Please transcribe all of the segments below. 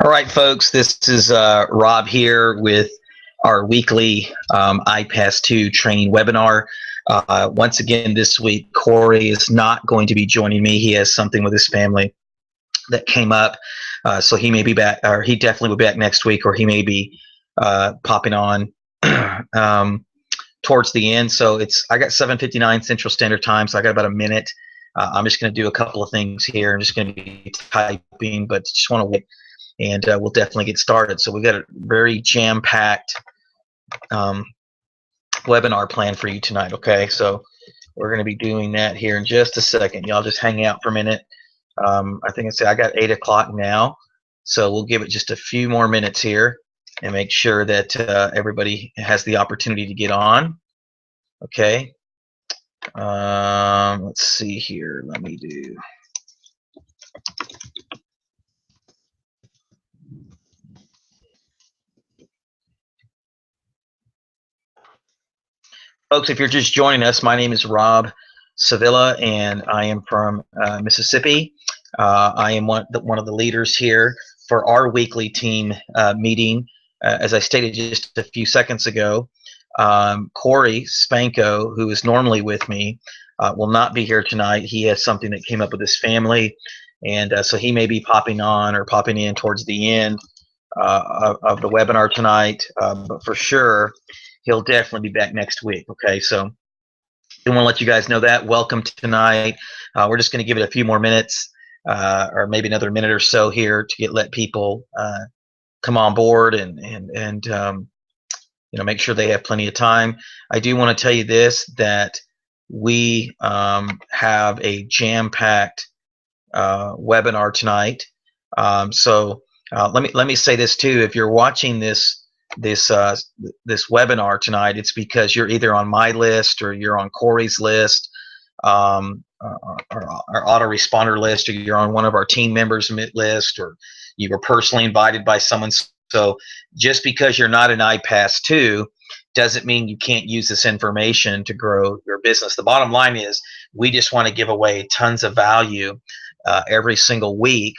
All right, folks, this is Rob here with our weekly IPAS 2 training webinar. Once again, this week, Corey is not going to be joining me. He has something with his family that came up, so he may be back, or he definitely will be back next week, or he may be popping on towards the end. So I got 7:59 Central Standard Time, so I got about a minute. I'm just going to do a couple of things here. I'm just going to be typing, but just want to wait, and we'll definitely get started. So we've got a very jam-packed webinar planned for you tonight, okay? So we're going to be doing that here in just a second. Y'all just hang out for a minute. I think I got 8 o'clock now, so we'll give it just a few more minutes here and make sure that everybody has the opportunity to get on, okay? Let's see here. Let me do... Folks, if you're just joining us, my name is Rob Sevilla, and I am from Mississippi. I am one of the leaders here for our weekly team meeting. As I stated just a few seconds ago, Corey Spanko, who is normally with me, will not be here tonight. He has something that came up with his family, and so he may be popping on or popping in towards the end of the webinar tonight, but for sure, he'll definitely be back next week, okay? So I want to let you guys know that. Welcome tonight. We're just going to give it a few more minutes, or maybe another minute or so here to let people come on board and make sure they have plenty of time. I do want to tell you this, that we have a jam-packed webinar tonight. So let me say this too. If you're watching this webinar tonight, it's because you're either on my list or you're on Corey's list, or our autoresponder list, or you're on one of our team members' list, or you were personally invited by someone. So just because you're not an IPAS 2 doesn't mean you can't use this information to grow your business. The bottom line is we just want to give away tons of value every single week.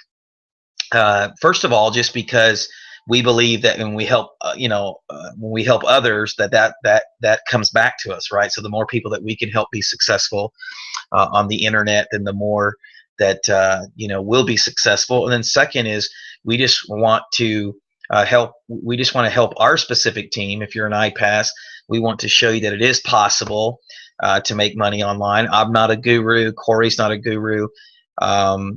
First of all, just because we believe that when we help, when we help others, that comes back to us, right? So the more people that we can help be successful on the internet, then the more that we'll be successful. And then second is we just want to help. We just want to help our specific team. If you're an IPAS, we want to show you that it is possible to make money online. I'm not a guru. Corey's not a guru. But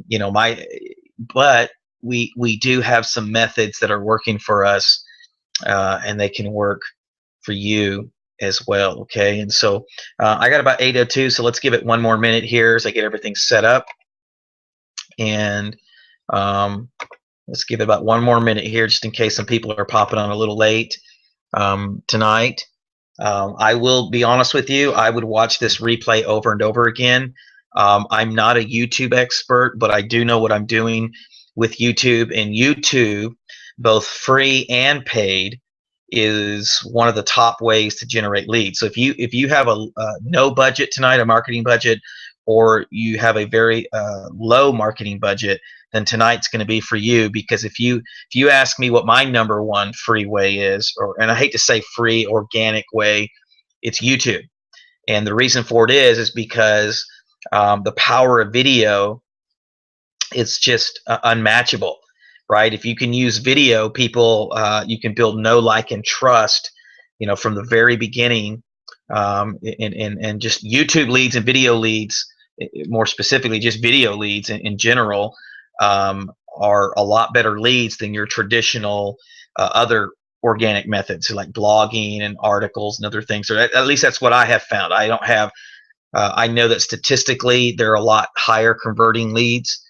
we do have some methods that are working for us, and they can work for you as well, okay? And so I got about 8:02, so let's give it one more minute here as I get everything set up. And let's give it about one more minute here just in case some people are popping on a little late tonight. I will be honest with you, I would watch this replay over and over again. I'm not a YouTube expert, but I do know what I'm doing with YouTube, and YouTube, both free and paid, is one of the top ways to generate leads. So if you have a no budget tonight, a marketing budget, or you have a very low marketing budget, then tonight's going to be for you. Because if you ask me what my #1 free way is, and I hate to say free organic way, it's YouTube. And the reason for it is because the power of video, it's just unmatchable, right? If you can use video, people, you can build know, like, and trust, from the very beginning. And just YouTube leads and video leads, more specifically, just video leads in general, are a lot better leads than your traditional other organic methods like blogging and articles and other things. Or at least that's what I have found. I don't have. I know that statistically they're a lot higher converting leads.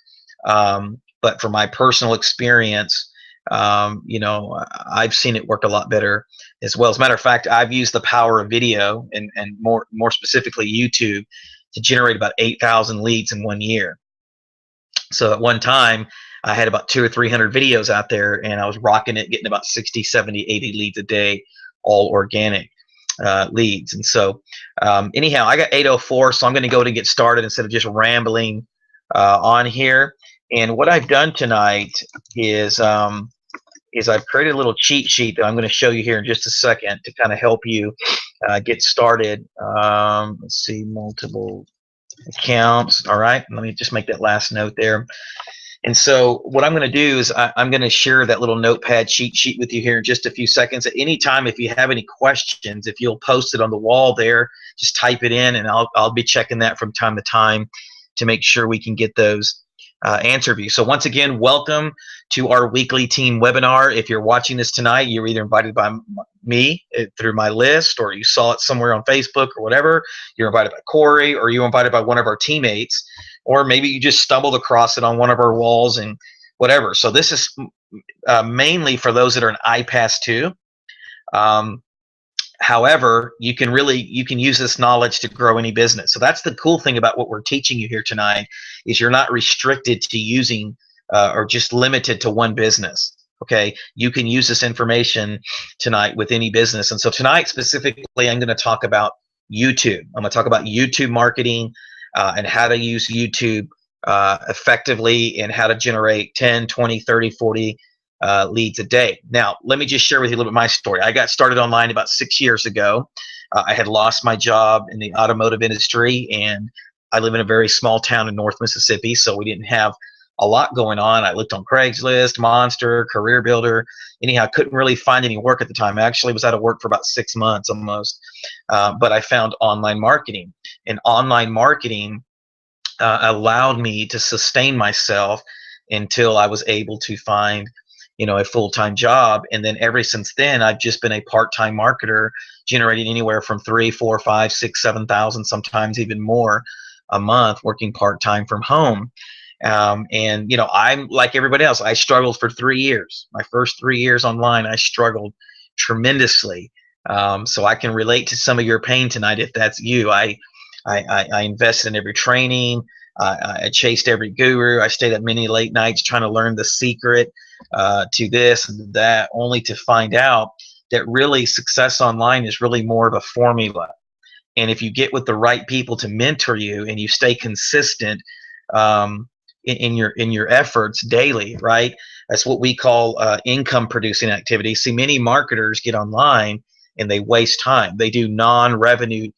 But from my personal experience, I've seen it work a lot better as well. As a matter of fact, I've used the power of video and more specifically YouTube to generate about 8,000 leads in 1 year. So at one time, I had about 200 or 300 videos out there, and I was rocking it, getting about 60, 70, 80 leads a day, all organic leads. And so anyhow, I got 8:04, so I'm going to go to get started instead of just rambling on here. And what I've done tonight is I've created a little cheat sheet that I'm going to show you here in just a second to kind of help you get started. Let's see, multiple accounts. All right, let me just make that last note there. And so what I'm going to do is I'm going to share that little notepad cheat sheet with you here in just a few seconds. At any time, if you have any questions, if you'll post it on the wall there, just type it in, and I'll be checking that from time to time to make sure we can get those answer you. So once again, welcome to our weekly team webinar. If you're watching this tonight, you're either invited by me through my list, or you saw it somewhere on Facebook or whatever. You're invited by Corey, or you're invited by one of our teammates, or maybe you just stumbled across it on one of our walls and whatever. So this is mainly for those that are in IPAS 2. However, you can use this knowledge to grow any business. So that's the cool thing about what we're teaching you here tonight, is you're not restricted to using or just limited to one business. Okay, you can use this information tonight with any business. And so tonight specifically, I'm going to talk about YouTube. I'm going to talk about YouTube marketing and how to use YouTube effectively, and how to generate 10, 20, 30, 40 leads a day. Now, let me just share with you a little bit my story. I got started online about 6 years ago. I had lost my job in the automotive industry, and I live in a very small town in North Mississippi, so we didn't have a lot going on. I looked on Craigslist, Monster, Career Builder. Anyhow, I couldn't really find any work at the time. I actually was out of work for about 6 months almost, but I found online marketing. And online marketing allowed me to sustain myself until I was able to find a full-time job. And then ever since then, I've just been a part-time marketer, generating anywhere from 3, 4, 5, 6, 7,000, sometimes even more a month, working part-time from home. And I'm like everybody else. I struggled for 3 years. My first 3 years online, I struggled tremendously. So I can relate to some of your pain tonight if that's you. I invested in every training. I chased every guru. I stayed up many late nights trying to learn the secret to this and that, only to find out that really success online is really more of a formula. And if you get with the right people to mentor you, and you stay consistent in your efforts daily, right? That's what we call income producing activities. See, many marketers get online and they waste time. They do non-revenue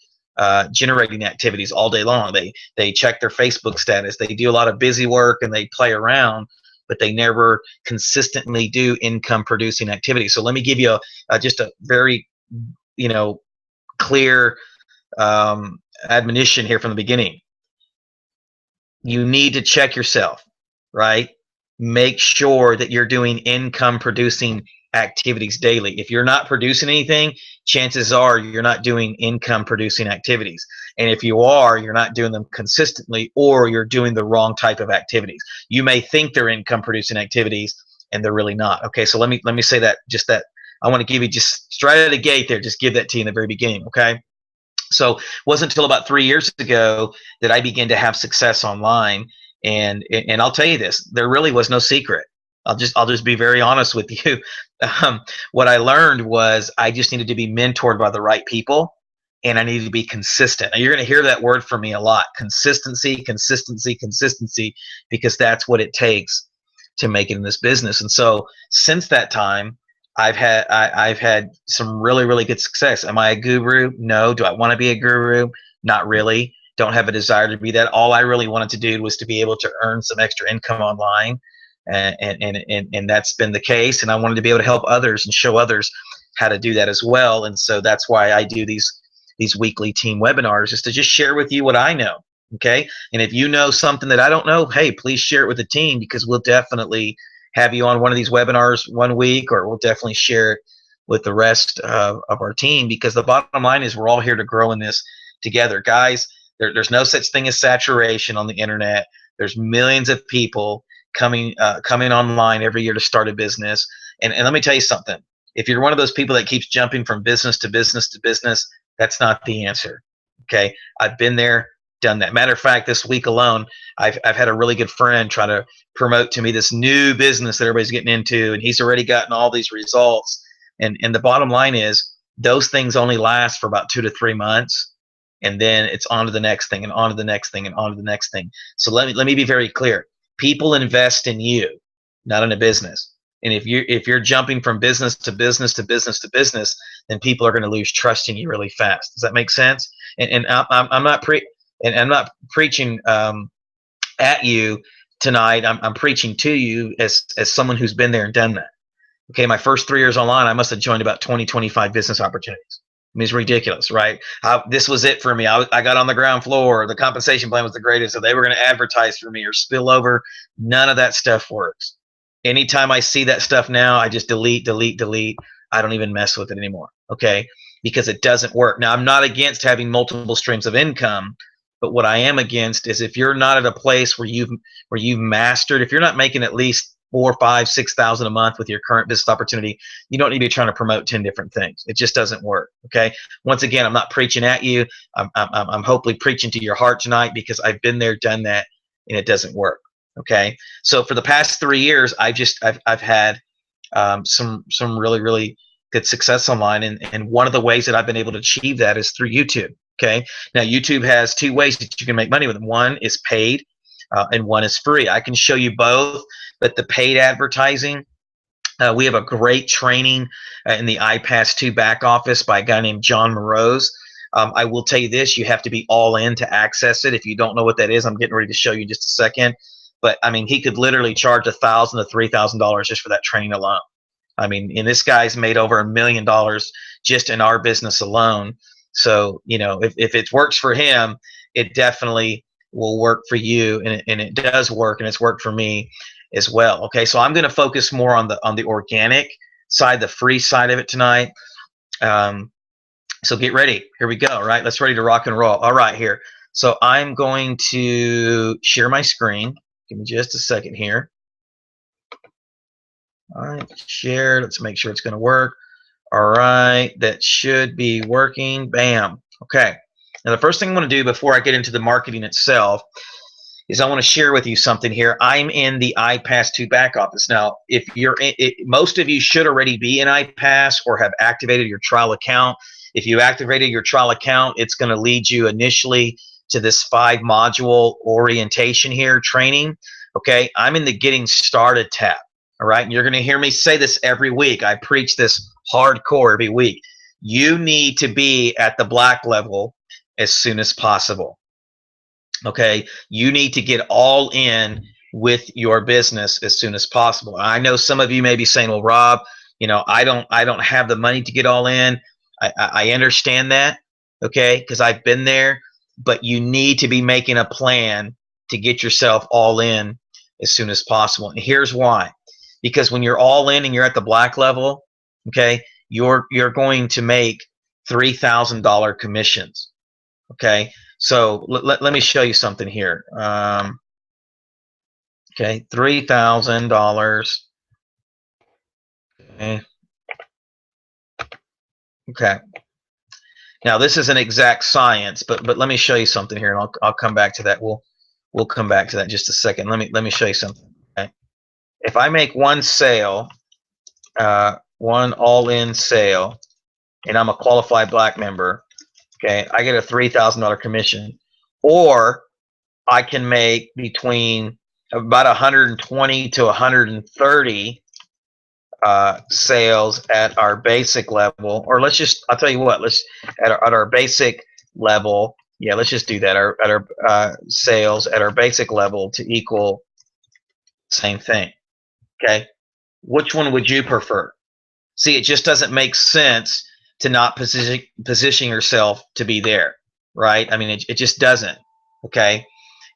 generating activities all day long. They check their Facebook status. They do a lot of busy work and they play around, but they never consistently do income producing activities. So let me give you just a very clear admonition here from the beginning. You need to check yourself, right? Make sure that you're doing income producing activities daily. If you're not producing anything, chances are you're not doing income producing activities. And if you are, you're not doing them consistently, or you're doing the wrong type of activities. You may think they're income producing activities and they're really not. Okay, so let me say that, just that. I want to give you just straight out of the gate there, just give that to you in the very beginning, okay? So it wasn't until about 3 years ago that I began to have success online. And I'll tell you this, there really was no secret. I'll just be very honest with you. What I learned was I just needed to be mentored by the right people, and I needed to be consistent. Now, you're going to hear that word from me a lot: consistency, consistency, consistency, because that's what it takes to make it in this business. And so since that time, I've had some really, really good success. Am I a guru? No. Do I want to be a guru? Not really. Don't have a desire to be that. All I really wanted to do was to be able to earn some extra income online. And that's been the case. And I wanted to be able to help others and show others how to do that as well. And so that's why I do these weekly team webinars, is to just share with you what I know. Okay. And if you know something that I don't know, hey, please share it with the team, because we'll definitely have you on one of these webinars one week, or we'll definitely share it with the rest of our team, because the bottom line is we're all here to grow in this together. Guys, there's no such thing as saturation on the internet. There's millions of people coming online every year to start a business. And let me tell you something. If you're one of those people that keeps jumping from business to business to business, that's not the answer. Okay, I've been there, done that. Matter of fact, this week alone, I've had a really good friend try to promote to me this new business that everybody's getting into, and he's already gotten all these results. And the bottom line is, those things only last for about 2 to 3 months, and then it's on to the next thing, and on to the next thing, and on to the next thing. So let me be very clear. People invest in you, not in a business. And if you're jumping from business to business to business to business, then people are going to lose trust in you really fast. Does that make sense? And I'm not I'm not preaching at you tonight. I'm preaching to you as someone who's been there and done that. Okay, my first 3 years online, I must have joined about 20, 25 business opportunities. I mean, it's ridiculous, right? This was it for me. I got on the ground floor. The compensation plan was the greatest, so they were going to advertise for me or spill over. None of that stuff works. Anytime I see that stuff now, I just delete, delete, delete. I don't even mess with it anymore, okay? Because it doesn't work. Now, I'm not against having multiple streams of income, but what I am against is if you're not at a place where you've mastered, if you're not making at least 4, 5, 6,000 a month with your current business opportunity, you don't need to be trying to promote 10 different things. It just doesn't work. Okay. Once again, I'm not preaching at you. I'm hopefully preaching to your heart tonight because I've been there, done that, and it doesn't work. Okay. So for the past 3 years, I've had some really, really good success online. And one of the ways that I've been able to achieve that is through YouTube. Okay. Now YouTube has 2 ways that you can make money with them. One is paid and one is free. I can show you both, but the paid advertising, we have a great training in the IPAS 2 back office by a guy named John Morose. I will tell you this, you have to be all in to access it. If you don't know what that is, I'm getting ready to show you in just a second. But I mean, he could literally charge $1,000 to $3,000 just for that training alone. I mean, and this guy's made over $1 million just in our business alone. So, you know, if it works for him, it definitely will work for you, and it does work, and it's worked for me as well. Okay, so I'm going to focus more on the organic side, the free side of it tonight. So get ready. Here we go. All right, let's ready to rock and roll. All right, here. So I'm going to share my screen. Give me just a second here. All right, share. Let's make sure it's going to work. All right, that should be working. Bam. Okay. Now, the first thing I want to do before I get into the marketing itself is I want to share with you something here. I'm in the IPAS 2 back office. Now, if you're in it, most of you should already be in IPAS or have activated your trial account. If you activated your trial account, it's going to lead you initially to this 5-module orientation here, training. Okay, I'm in the getting started tab. All right, and you're going to hear me say this every week. I preach this hardcore every week. You need to be at the black level as soon as possible. Okay, you need to get all in with your business as soon as possible. I know some of you may be saying, well, Rob, you know, I don't have the money to get all in. I understand that, okay, because I've been there, but you need to be making a plan to get yourself all in as soon as possible. And here's why. Because when you're all in and you're at the black level, okay, you're going to make $3,000 commissions. Okay, so let me show you something here. Okay, $3,000. Okay. Okay. Now this is an exact science, but let me show you something here, and I'll come back to that. We'll come back to that in just a second. Let me show you something. Okay. If I make one sale, one all-in sale, and I'm a qualified black member, okay, I get a $3,000 commission, or I can make between about 120 to 130 sales at our basic level, or I'll tell you what, let's at our basic level, yeah, let's just do that. At our sales at our basic level to equal same thing. Okay, which one would you prefer? See, it just doesn't make sense to not position yourself to be there, right? I mean, it just doesn't. Okay,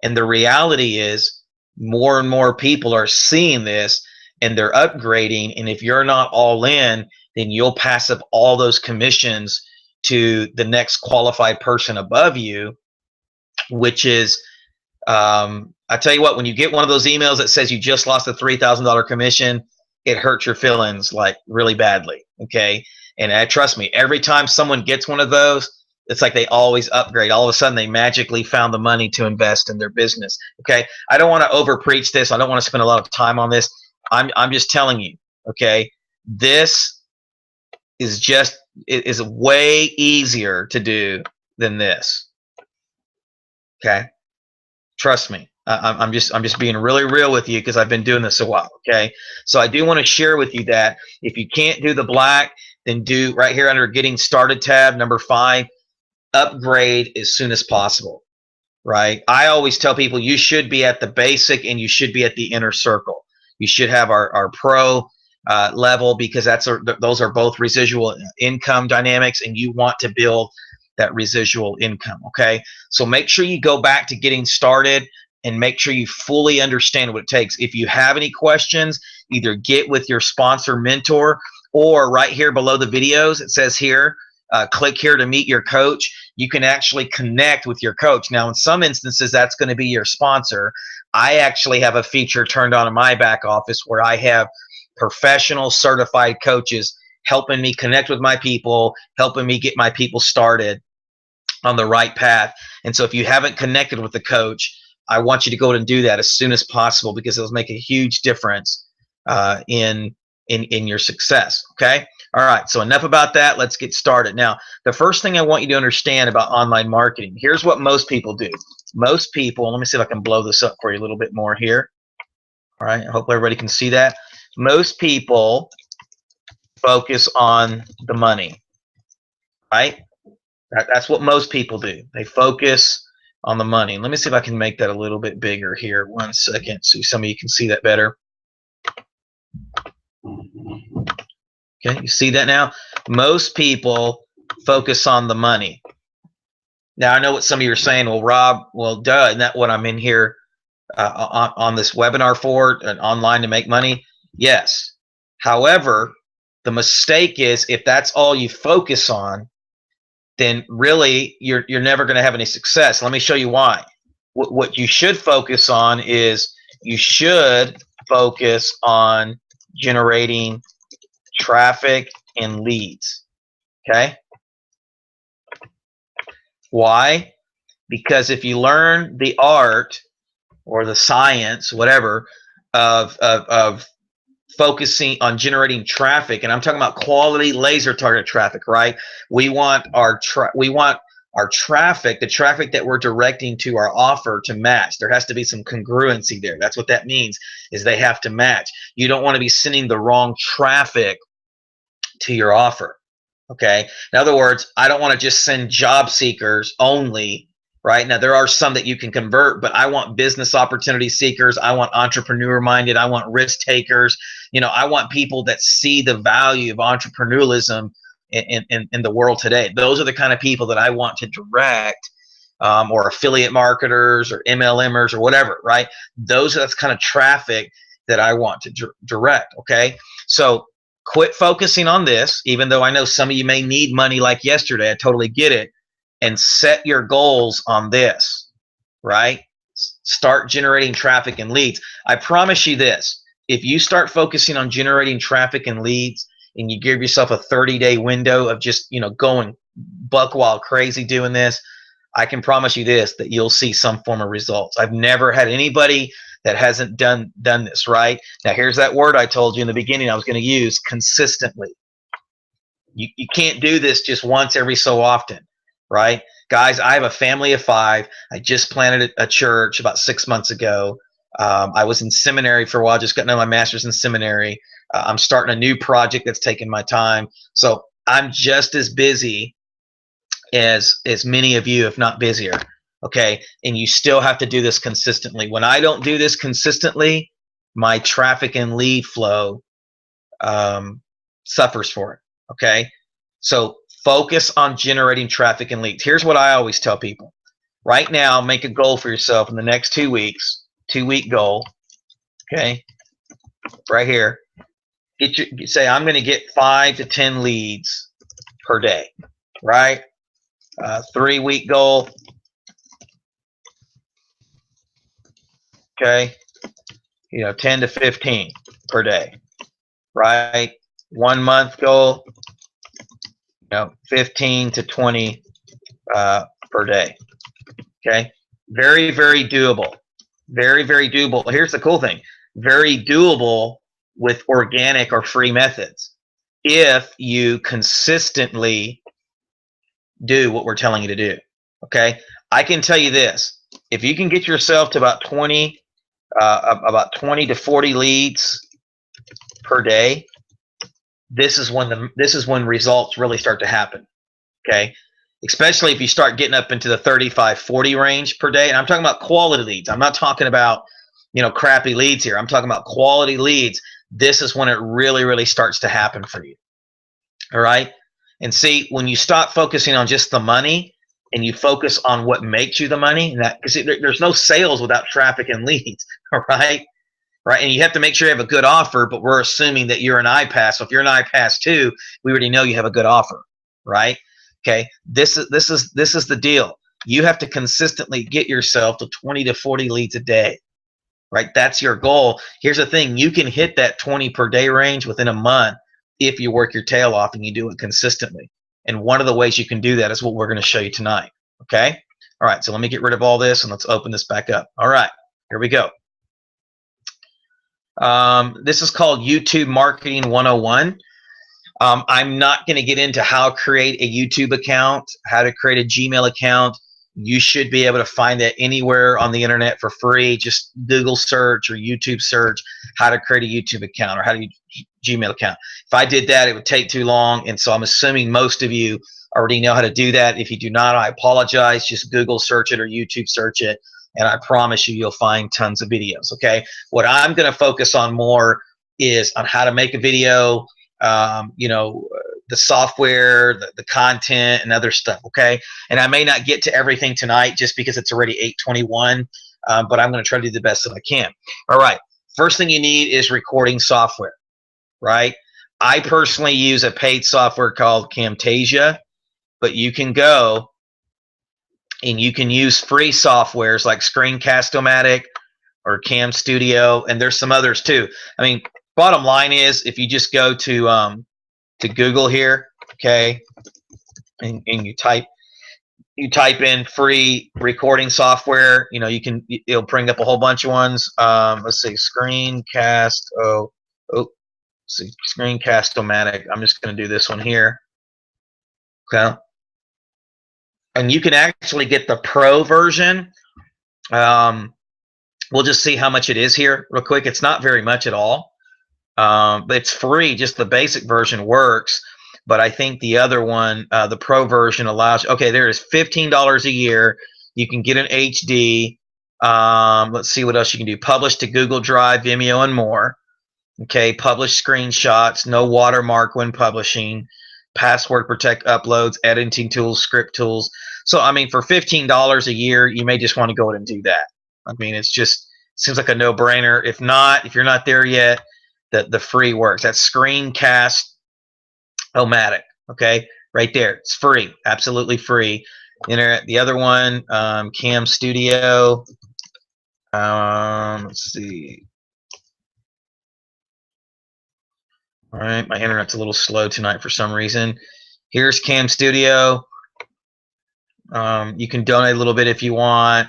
and the reality is more and more people are seeing this and they're upgrading, and if you're not all in, then you'll pass up all those commissions to the next qualified person above you, which is I tell you what, when you get one of those emails that says you just lost a $3,000 commission, it hurts your feelings like really badly. Okay, and trust me, every time someone gets one of those, it's like they always upgrade. All of a sudden, they magically found the money to invest in their business. Okay, I don't want to over preach this. I don't want to spend a lot of time on this. I'm just telling you. Okay, this is way easier to do than this. Okay, trust me. I'm just being really real with you because I've been doing this a while. Okay, so I do want to share with you that if you can't do the black, then do right here under Getting Started tab, number 5, upgrade as soon as possible. Right? I always tell people you should be at the basic and you should be at the inner circle. You should have our pro level because those are both residual income dynamics, and you want to build that residual income. Okay, so make sure you go back to Getting Started and make sure you fully understand what it takes. If you have any questions, either get with your sponsor mentor, or right here below the videos, it says here, click here to meet your coach. You can actually connect with your coach. Now, in some instances, that's going to be your sponsor. I actually have a feature turned on in my back office where I have professional certified coaches helping me connect with my people, helping me get my people started on the right path. And so if you haven't connected with the coach, I want you to go and do that as soon as possible because it'll make a huge difference in your success. Okay. All right. So enough about that. Let's get started. Now, the first thing I want you to understand about online marketing, here's what most people do. Most people, let me see if I can blow this up for you a little bit more here. All right. I hope everybody can see that. Most people focus on the money, right? That's what most people do. They focus on the money. Let me see if I can make that a little bit bigger here. 1 second so some of you can see that better. Okay, you see that now? Most people focus on the money. Now, I know what some of you are saying. Well, Rob, well, duh, isn't that what I'm in here on this webinar for, and online to make money? Yes. However, the mistake is if that's all you focus on, then really you're never going to have any success. Let me show you why. What you should focus on is you should focus on generating traffic and leads. Okay? Why? Because if you learn the art or the science, whatever, of focusing on generating traffic, and I'm talking about quality laser target traffic, right? We want our traffic, the traffic that we're directing to our offer, to match. There has to be some congruency there. That's what that means, is they have to match. You don't want to be sending the wrong traffic to your offer. Okay. In other words, I don't want to just send job seekers only. Right now, there are some that you can convert, but I want business opportunity seekers. I want entrepreneur minded. I want risk takers. You know, I want people that see the value of entrepreneurialism in the world today. Those are the kind of people that I want to direct, or affiliate marketers or MLMers or whatever, right? That's kind of traffic that I want to direct. Okay. So quit focusing on this, even though I know some of you may need money like yesterday. I totally get it. And set your goals on this, right? Start generating traffic and leads. I promise you this, if you start focusing on generating traffic and leads and you give yourself a 30-day window of just, going buck wild crazy doing this, I can promise you this, that you'll see some form of results. I've never had anybody that hasn't done this, right? Now, here's that word I told you in the beginning I was going to use, consistently. You can't do this just once every so often. Right? Guys, I have a family of 5. I just planted a church about 6 months ago. I was in seminary for a while, just got my master's in seminary. I'm starting a new project that's taking my time. So I'm just as busy as many of you, if not busier. Okay? And you still have to do this consistently. When I don't do this consistently, my traffic and lead flow suffers for it. Okay? So focus on generating traffic and leads. Here's what I always tell people. Right now, make a goal for yourself in the next 2 weeks, 2-week goal. Okay, right here. Say, I'm going to get 5 to 10 leads per day, right? 3-week goal. Okay, 10 to 15 per day, right? 1 month goal. 15 to 20 per day. Okay, very, very doable. Very, very doable. Here's the cool thing. Very doable with organic or free methods if you consistently do what we're telling you to do. Okay, I can tell you this. if you can get yourself to about 20 to 40 leads per day, this is when results really start to happen. Okay, especially if you start getting up into the 35, 40 range per day. And I'm talking about quality leads. I'm not talking about, crappy leads here. I'm talking about quality leads. This is when it really starts to happen for you. All right. And see, when you stop focusing on just the money and you focus on what makes you the money, and that, because there's no sales without traffic and leads. All right. Right. And you have to make sure you have a good offer, but we're assuming that you're an IPAS. So if you're an IPAS too, we already know you have a good offer. Right. Okay. This is the deal. You have to consistently get yourself to 20 to 40 leads a day. Right. That's your goal. Here's the thing. You can hit that 20 per day range within a month if you work your tail off and you do it consistently. And one of the ways you can do that is what we're going to show you tonight. Okay. All right. So let me get rid of all this and let's open this back up. All right. Here we go. This is called YouTube Marketing 101. I'm not going to get into how to create a YouTube account, how to create a Gmail account. You should be able to find that anywhere on the internet for free. Just Google search or YouTube search how to create a YouTube account or how to Gmail account. If I did that, it would take too long. And so I'm assuming most of you already know how to do that. If you do not, I apologize. Just Google search it or YouTube search it. And I promise you, you'll find tons of videos, okay? What I'm going to focus on more is on how to make a video, the software, the content, and other stuff, okay? And I may not get to everything tonight just because it's already 8:21, but I'm going to try to do the best that I can. All right, first thing you need is recording software, right? I personally use a paid software called Camtasia, but you can go and you can use free softwares like Screencast-O-Matic or Cam Studio, and there's some others too. I mean, bottom line is, if you just go to Google here, okay, and you type in free recording software, it'll bring up a whole bunch of ones. Let's see, Screencast-O-Matic. I'm just going to do this one here. Okay. And you can actually get the pro version. We'll just see how much it is here real quick. It's not very much at all. But it's free. Just the basic version works. But I think the other one, the pro version, allows, okay, there is $15 a year. You can get an HD. Let's see what else you can do. Publish to Google Drive, Vimeo, and more. Okay, publish screenshots, no watermark when publishing, password protect uploads, editing tools, script tools. So, I mean, for $15 a year, you may just want to go ahead and do that. I mean, seems like a no-brainer. If you're not there yet, the free works. That's Screencast-O-Matic. Okay, right there. It's free, absolutely free. The other one, Cam Studio. Let's see. All right, my internet's a little slow tonight for some reason. Here's Cam Studio. You can donate a little bit if you want.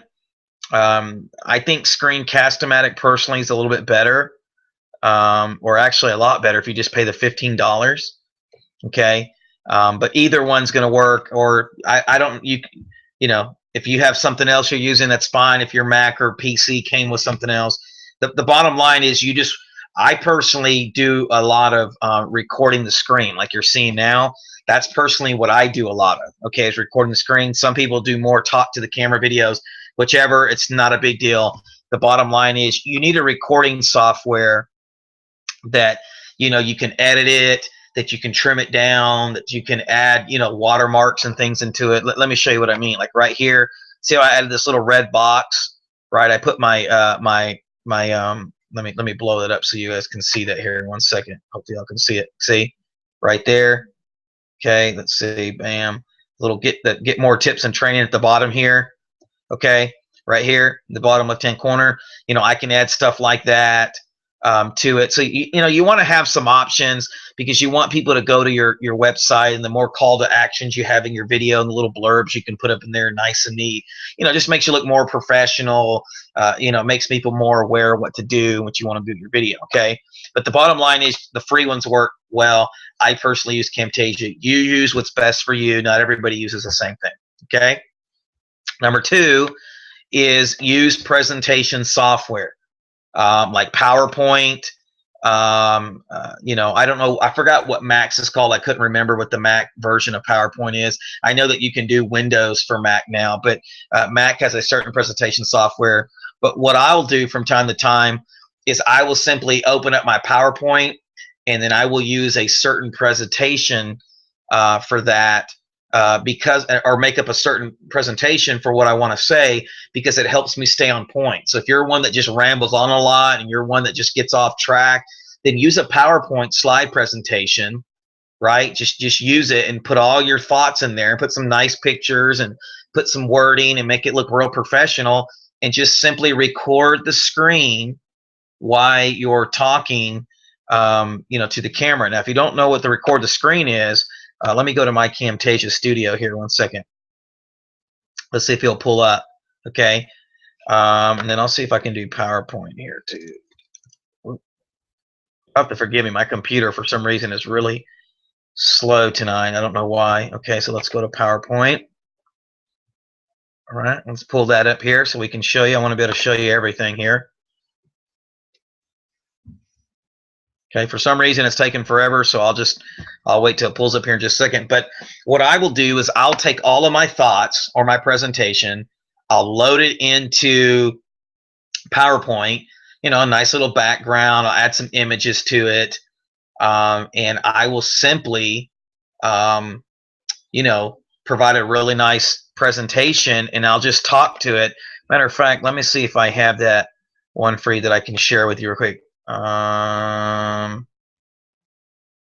I think Screencast-O-Matic personally is a little bit better, or actually a lot better if you just pay the $15. Okay, but either one's going to work. Or if you have something else you're using, that's fine. If your Mac or PC came with something else, the bottom line is I personally do a lot of recording the screen like you're seeing now. That's personally what I do a lot of, okay, is recording the screen. Some people do more talk to the camera videos, whichever, it's not a big deal. The bottom line is you need a recording software that, you can edit it, that you can trim it down, that you can add, watermarks and things into it. Let me show you what I mean. Like right here, see how I added this little red box, right? I put my, let me blow it up so you guys can see that here in 1 second. Hopefully y'all can see it. See right there. Okay, let's see. Bam. Little get more tips and training at the bottom here. Okay, right here, the bottom left-hand corner. I can add stuff like that to it. So you want to have some options because you want people to go to your website, and the more call to actions you have in your video and the little blurbs you can put up in there, nice and neat. Just makes you look more professional. Makes people more aware of what to do, what you want to do in your video. Okay, but the bottom line is the free ones work well. I personally use Camtasia. You use what's best for you. Not everybody uses the same thing. Okay. Number two is use presentation software like PowerPoint. I don't know. I forgot what Mac's is called. I couldn't remember what the Mac version of PowerPoint is. I know that you can do Windows for Mac now, but Mac has a certain presentation software. But what I'll do from time to time is I will simply open up my PowerPoint, and then I will use a certain presentation for that or make up a certain presentation for what I want to say, because it helps me stay on point. So if you're one that just rambles on a lot and you're one that just gets off track, then use a PowerPoint slide presentation, right? Just use it and put all your thoughts in there and put some nice pictures and put some wording and make it look real professional, and just simply record the screen while you're talking to the camera. Now, if you don't know what the record the screen is, let me go to my Camtasia Studio here 1 second. Let's see if he'll pull up. Okay. And then I'll see if I can do PowerPoint here too. You have to forgive me. My computer, for some reason, is really slow tonight. I don't know why. Okay, so let's go to PowerPoint. All right, let's pull that up here so we can show you. I want to be able to show you everything here. Okay, for some reason it's taken forever, so I'll wait till it pulls up here in just a second. But what I will do is I'll take all of my thoughts or my presentation, I'll load it into PowerPoint, a nice little background, I'll add some images to it, and I will simply, provide a really nice presentation, and I'll just talk to it. Matter of fact, let me see if I have that one free that I can share with you real quick.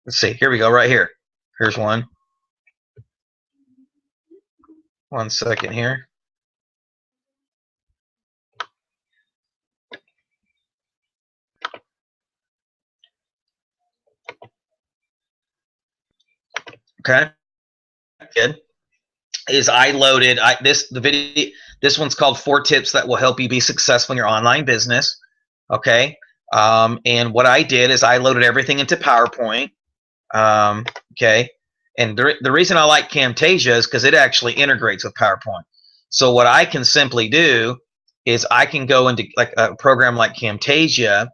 Let's see. Here we go. Right here. Here's one. 1 second here. Okay. Good. I loaded the video. This one's called 4 Tips That Will Help You Be Successful in Your Online Business. Okay. And what I did is I loaded everything into PowerPoint. Okay. And the reason I like Camtasia is because it actually integrates with PowerPoint. So what I can simply do is I can go into like a program like Camtasia,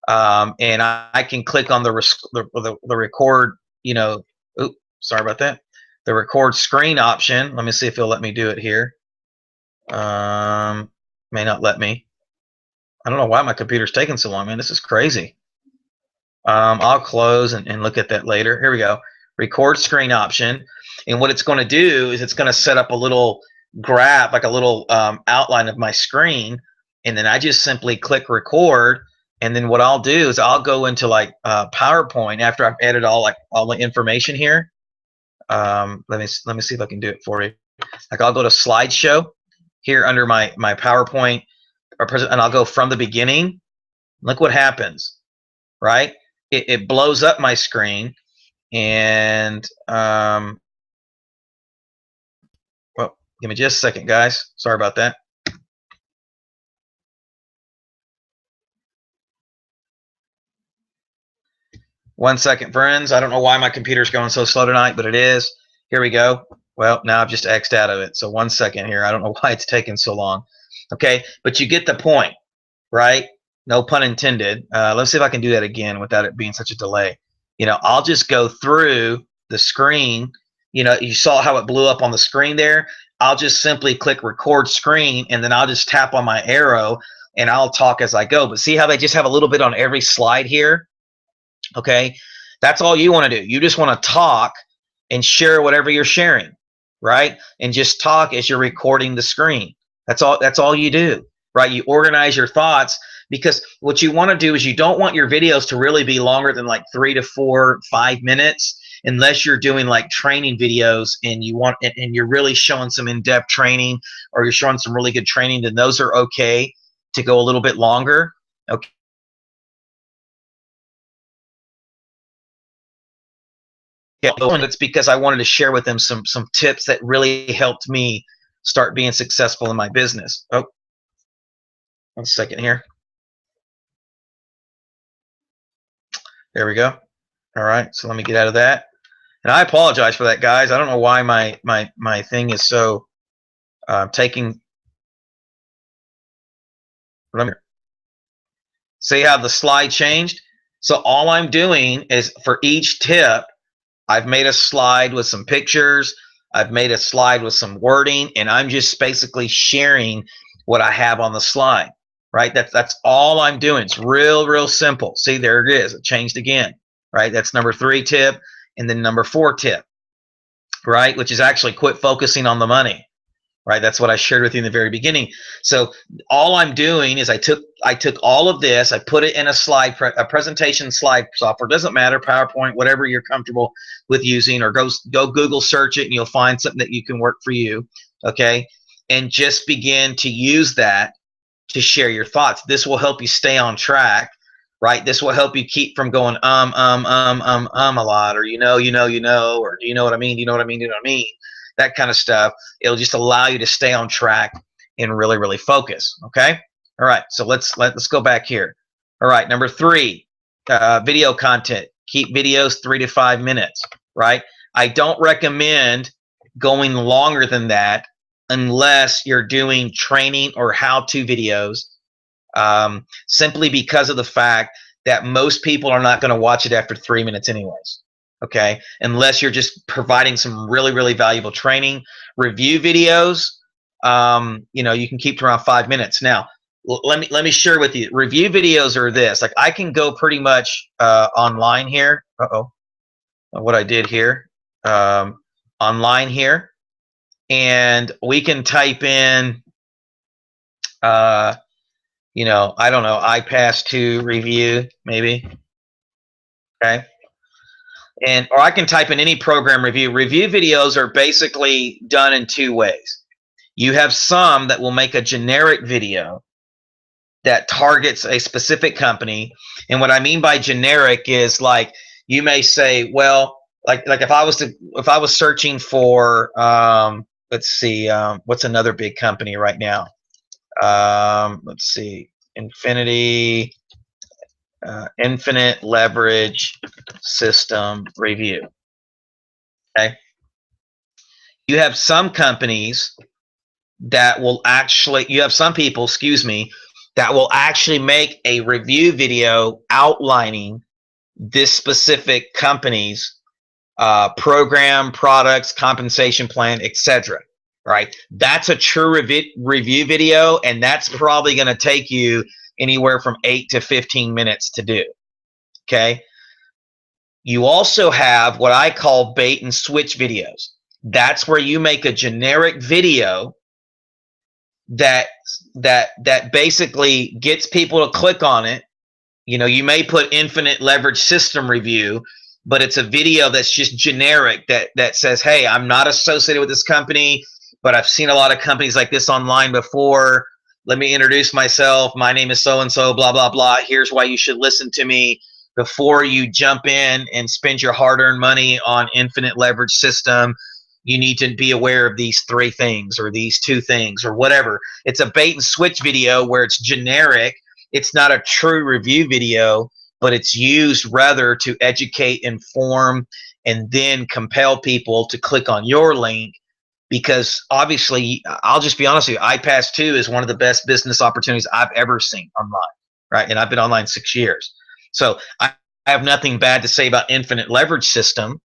and I can click on the record, oops, sorry about that. The record screen option. Let me see if it'll let me do it here. May not let me. I don't know why my computer's taking so long, man. This is crazy. I'll close and look at that later. Here we go. Record screen option. And what it's going to do is it's going to set up a little graph, like a little outline of my screen. And then I just simply click record. And then what I'll do is I'll go into like PowerPoint after I've added all the information here. Let me see if I can do it for you. Like I'll go to slideshow here under my PowerPoint, and I'll go from the beginning. Look what happens, right? It blows up my screen, and well, give me just a second, guys. Sorry about that. One second, friends. I don't know why my computer's going so slow tonight, but it is. Here we go. Well, now I've just X'd out of it. So 1 second here. I don't know why it's taking so long. Okay, but you get the point, right? No pun intended. Let's see if I can do that again without it being such a delay. I'll just go through the screen. You saw how it blew up on the screen there. I'll just simply click record screen, and then I'll just tap on my arrow, and I'll talk as I go. But see how they just have a little bit on every slide here? Okay, that's all you want to do. You just want to talk and share whatever you're sharing, right? And just talk as you're recording the screen. That's all you do, right? You organize your thoughts, because what you want to do is you don't want your videos to really be longer than like 3 to 4, 5 minutes, unless you're doing like training videos and you're really showing some in-depth training, or you're showing some really good training. Then those are okay to go a little bit longer. Okay. Yeah, it's because I wanted to share with them some tips that really helped me start being successful in my business. Oh, 1 second here. There we go. All right, so let me get out of that. And I apologize for that, guys. I don't know why my thing is so taking See how the slide changed? So all I'm doing is for each tip, I've made a slide with some pictures. I've made a slide with some wording, and I'm just basically sharing what I have on the slide, right? That's all I'm doing. It's real simple. See, there it is. It changed again, right? That's number 3 tip, and then number 4 tip, right? Which is actually quit focusing on the money, right? That's what I shared with you in the very beginning. So all I'm doing is I took all of this, I put it in a slide, a presentation slide software. Doesn't matter, PowerPoint, whatever you're comfortable with using, or go Google search it and you'll find something that you can work for you. Okay, and just begin to use that to share your thoughts. This will help you stay on track, right? This will help you keep from going a lot, or you know, or do you know what I mean? Do you know what I mean? Do you know what I mean? That kind of stuff. It'll just allow you to stay on track and really focus. Okay. All right. So let's go back here. All right. Number 3, video content. Keep videos 3 to 5 minutes. Right. I don't recommend going longer than that unless you're doing training or how-to videos, simply because of the fact that most people are not going to watch it after 3 minutes anyways. Okay, unless you're just providing some really valuable training. Review videos, you know, you can keep to around 5 minutes. Now, let me share with you. Review videos are this. Like, I can go pretty much online here. What I did here, online here, and we can type in, you know, I don't know, IPAS 2 review maybe. Okay. Or I can type in any program review. Review videos are basically done in 2 ways. You have some that will make a generic video that targets a specific company. And what I mean by generic is, like, you may say, well, like if I was searching for, let's see, what's another big company right now? Let's see, Infinite Leverage System Review. Okay. You have some companies that will actually, you have some people, excuse me, that will actually make a review video outlining this specific company's program, products, compensation plan, etc. Right? That's a true review video, and that's probably going to take you anywhere from 8 to 15 minutes to do. Okay. You also have what I call bait and switch videos. That's where you make a generic video that basically gets people to click on it. You know, you may put Infinite Leverage System Review, but it's a video that's just generic that says, hey, I'm not associated with this company, but I've seen a lot of companies like this online before. Let me introduce myself. My name is so-and-so, blah, blah, blah. Here's why you should listen to me. Before you jump in and spend your hard-earned money on Infinite Leverage System, you need to be aware of these 3 things or these 2 things or whatever. It's a bait and switch video where it's generic. It's not a true review video, but it's used rather to educate, inform, and then compel people to click on your link. Because obviously, I'll just be honest with you, IPAS 2 is one of the best business opportunities I've ever seen online, right? And I've been online 6 years. So I have nothing bad to say about Infinite Leverage System.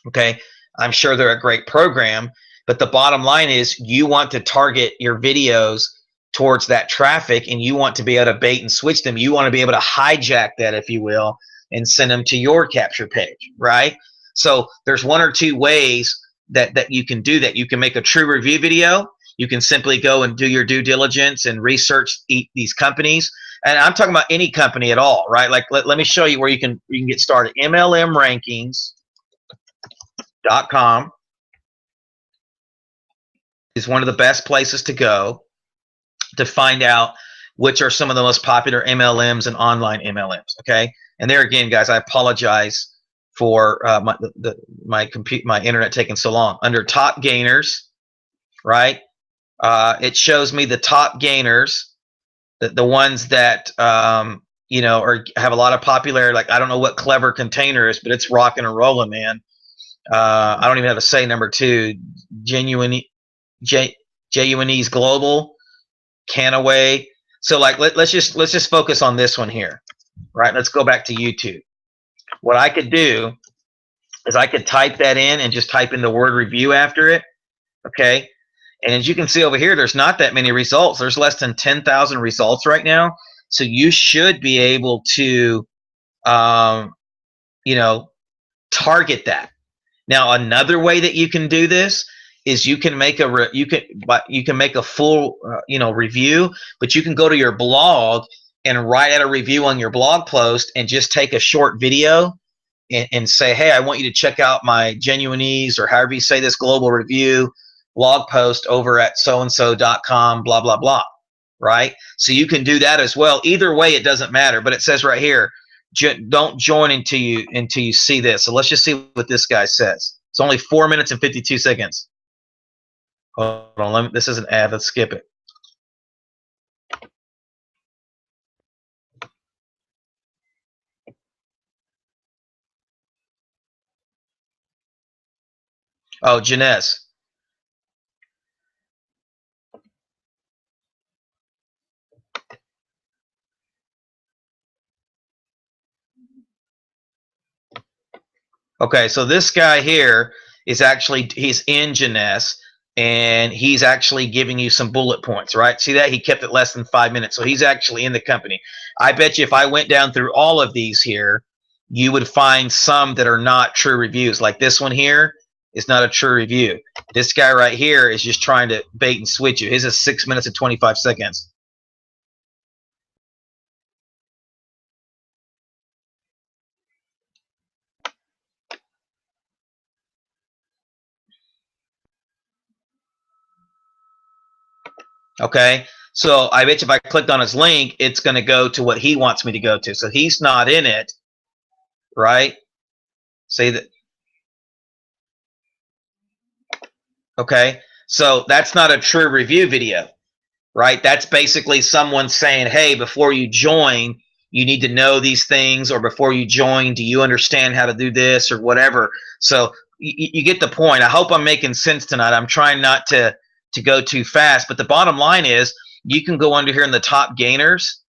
Okay. I'm sure they're a great program, but the bottom line is you want to target your videos towards that traffic, and you want to be able to bait and switch them. You want to be able to hijack that, if you will, and send them to your capture page, right? So there's 1 or 2 ways that you can do that. You can make a true review video. You can simply go and do your due diligence and research these companies. And I'm talking about any company at all, right? Like, let me show you where you can get started. MLMRankings.com is one of the best places to go to find out which are some of the most popular MLMs and online MLMs. Okay, and there again, guys, I apologize for my internet taking so long. Under top gainers, right? It shows me the top gainers, the ones that you know, have a lot of popularity. Like, I don't know what Clever Container is, but it's rocking and rolling, man. I don't even have to say number 2. Genuine's Global, Canaway. So like let's just focus on this one here, right? Let's go back to YouTube. What I could do is I could type that in and just type in the word review after it, okay? And as you can see over here, there's not that many results. There's less than 10,000 results right now. So you should be able to, you know, target that. Now, another way that you can do this is you can make a you can make a full you know, review, but you can go to your blog and write out a review on your blog post and just take a short video and say, hey, I want you to check out my genuine ease, or however you say this, global review blog post over at so-and-so.com, blah blah blah, right? So you can do that as well. Either way, it doesn't matter, but it says right here, don't join until you see this. So let's just see what this guy says. It's only 4 minutes and 52 seconds. Hold on, this is an ad. Let's skip it. Oh, Janess. Okay, so this guy here is actually, he's in Janess, and he's actually giving you some bullet points, right? See that? He kept it less than 5 minutes, so he's actually in the company. I bet you if I went down through all of these here, you would find some that are not true reviews. Like this one here is not a true review. This guy right here is just trying to bait and switch you. His is 6 minutes and 25 seconds. Okay, so I bet you if I clicked on his link, it's going to go to what he wants me to go to. So he's not in it, right? Say that. Okay, so that's not a true review video, right? That's basically someone saying, hey, before you join, you need to know these things, or before you join, do you understand how to do this, or whatever. So you get the point. I hope I'm making sense tonight. I'm trying not to go too fast, but the bottom line is you can go under here in the top gainers,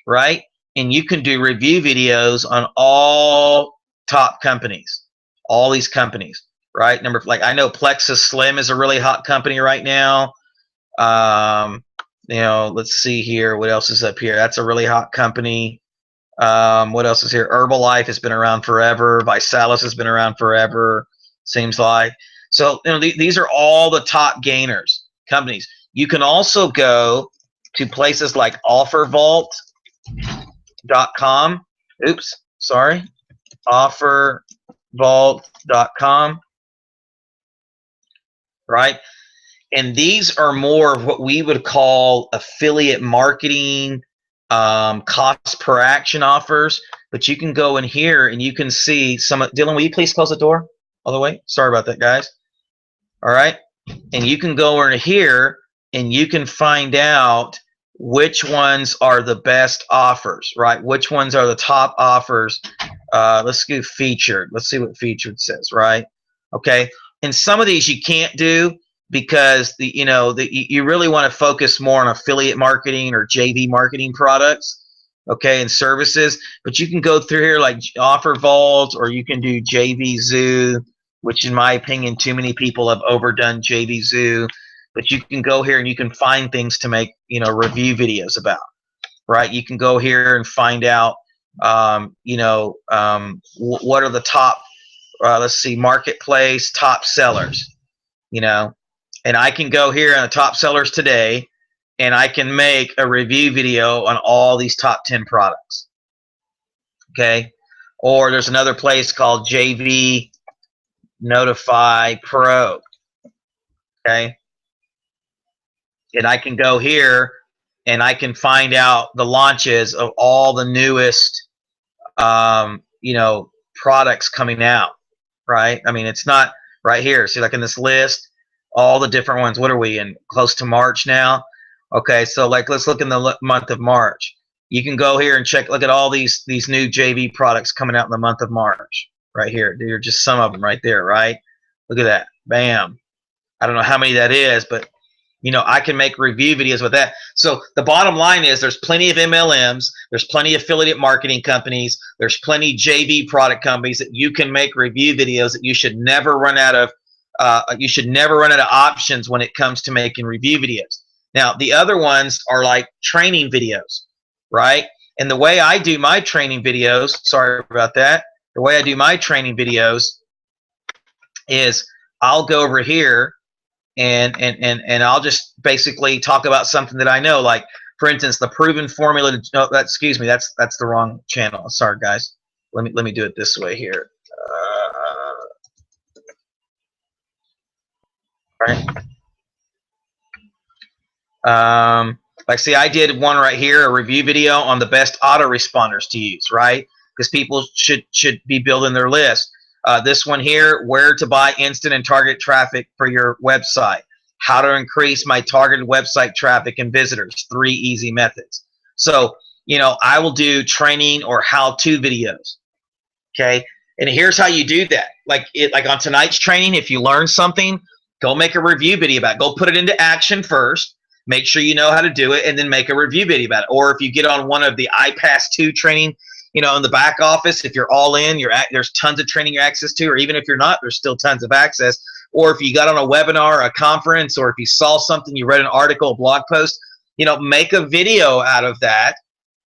right? And you can do review videos on all top companies, all these companies, right? Like I know Plexus Slim is a really hot company right now. You know, let's see here. What else is up here? That's a really hot company. What else is here? Herbalife has been around forever. Visalis has been around forever, seems like. So, you know, these are all the top gainers companies. You can also go to places like offervault.com. Oops, sorry. Offervault.com. Right? And these are more of what we would call affiliate marketing, cost per action offers. But you can go in here and you can see some. Dylan, will you please close the door all the way? Sorry about that, guys. All right. And you can go in here and you can find out which ones are the best offers, right? Which ones are the top offers. Let's do featured. Let's see what featured says, right? Okay. And some of these you can't do because you really want to focus more on affiliate marketing or JV marketing products, okay, and services. But you can go through here like Offer Vault, or you can do JV Zoo, which in my opinion, too many people have overdone JV Zoo. But you can go here and you can find things to make, review videos about, right? You can go here and find out, what are the top, let's see, marketplace top sellers, and I can go here on the top sellers today, and I can make a review video on all these top 10 products. Okay. Or there's another place called JV Notify Pro. Okay. And I can go here and I can find out the launches of all the newest, products coming out, right? I mean, it's not right here. See, like in this list, all the different ones. What are we in? Close to March now. Okay, so like let's look in the month of March. You can go here and check. Look at all these new JV products coming out in the month of March. Right here, they're just some of them right there. Right. Look at that. Bam. I don't know how many that is, but I can make review videos with that. So the bottom line is there's plenty of MLMs, there's plenty of affiliate marketing companies, there's plenty JV product companies that you can make review videos that you should never run out of. You should never run out of options when it comes to making review videos. Now, the other ones are like training videos, right? And the way I do my training videos, sorry about that, the way I do my training videos is I'll go over here and I'll just basically talk about something that I know. Like, for instance, the proven formula to, no, excuse me, that's the wrong channel. Sorry, guys. Let me do it this way here. Right. Like, see, I did one right here, a review video on the best autoresponders to use, right? Because people should be building their list. This one here, where to buy instant and target traffic for your website. How to increase my targeted website traffic and visitors. 3 easy methods. So, I will do training or how-to videos. Okay, and here's how you do that. Like on tonight's training, if you learn something, go make a review video about it. Go put it into action first. Make sure you know how to do it, and then make a review video about it. Or if you get on one of the IPAS 2 training, in the back office, if you're all in, there's tons of training you access to, or even if you're not, there's still tons of access. Or if you got on a webinar, a conference, or if you saw something, you read an article, a blog post, make a video out of that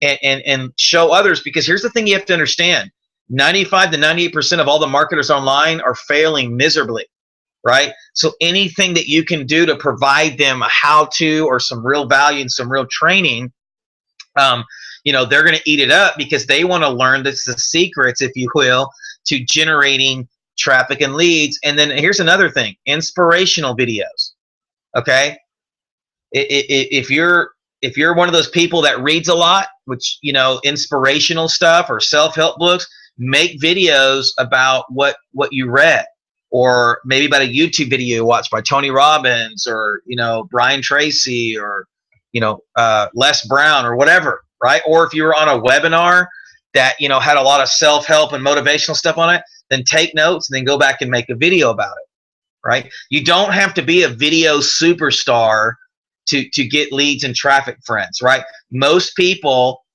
and show others. Because here's the thing you have to understand. 95 to 98% of all the marketers online are failing miserably, right? So anything that you can do to provide them a how-to or some real value and some real training, they're going to eat it up because they want to learn the secrets, if you will, to generating traffic and leads. And then here's another thing, inspirational videos. Okay, if you're one of those people that reads a lot, which inspirational stuff or self-help books, make videos about what you read, or maybe about a YouTube video you watched by Tony Robbins, or Brian Tracy, or Les Brown, or whatever, right? Or if you were on a webinar that had a lot of self-help and motivational stuff on it, then take notes and then go back and make a video about it, right? You don't have to be a video superstar to get leads and traffic, friends, right? Most people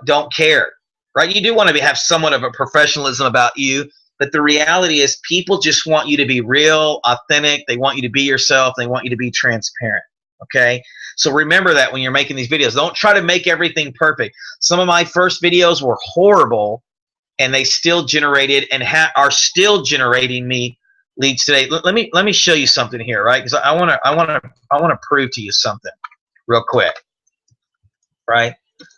don't care, right? You do want to have somewhat of a professionalism about you, but the reality is people just want you to be real, authentic. They want you to be yourself. They want you to be transparent, okay? So remember that when you're making these videos. Don't try to make everything perfect. Some of my first videos were horrible, and they still generated and are still generating me leads today. Let me show you something here, right? Because I want to prove to you something real quick, right?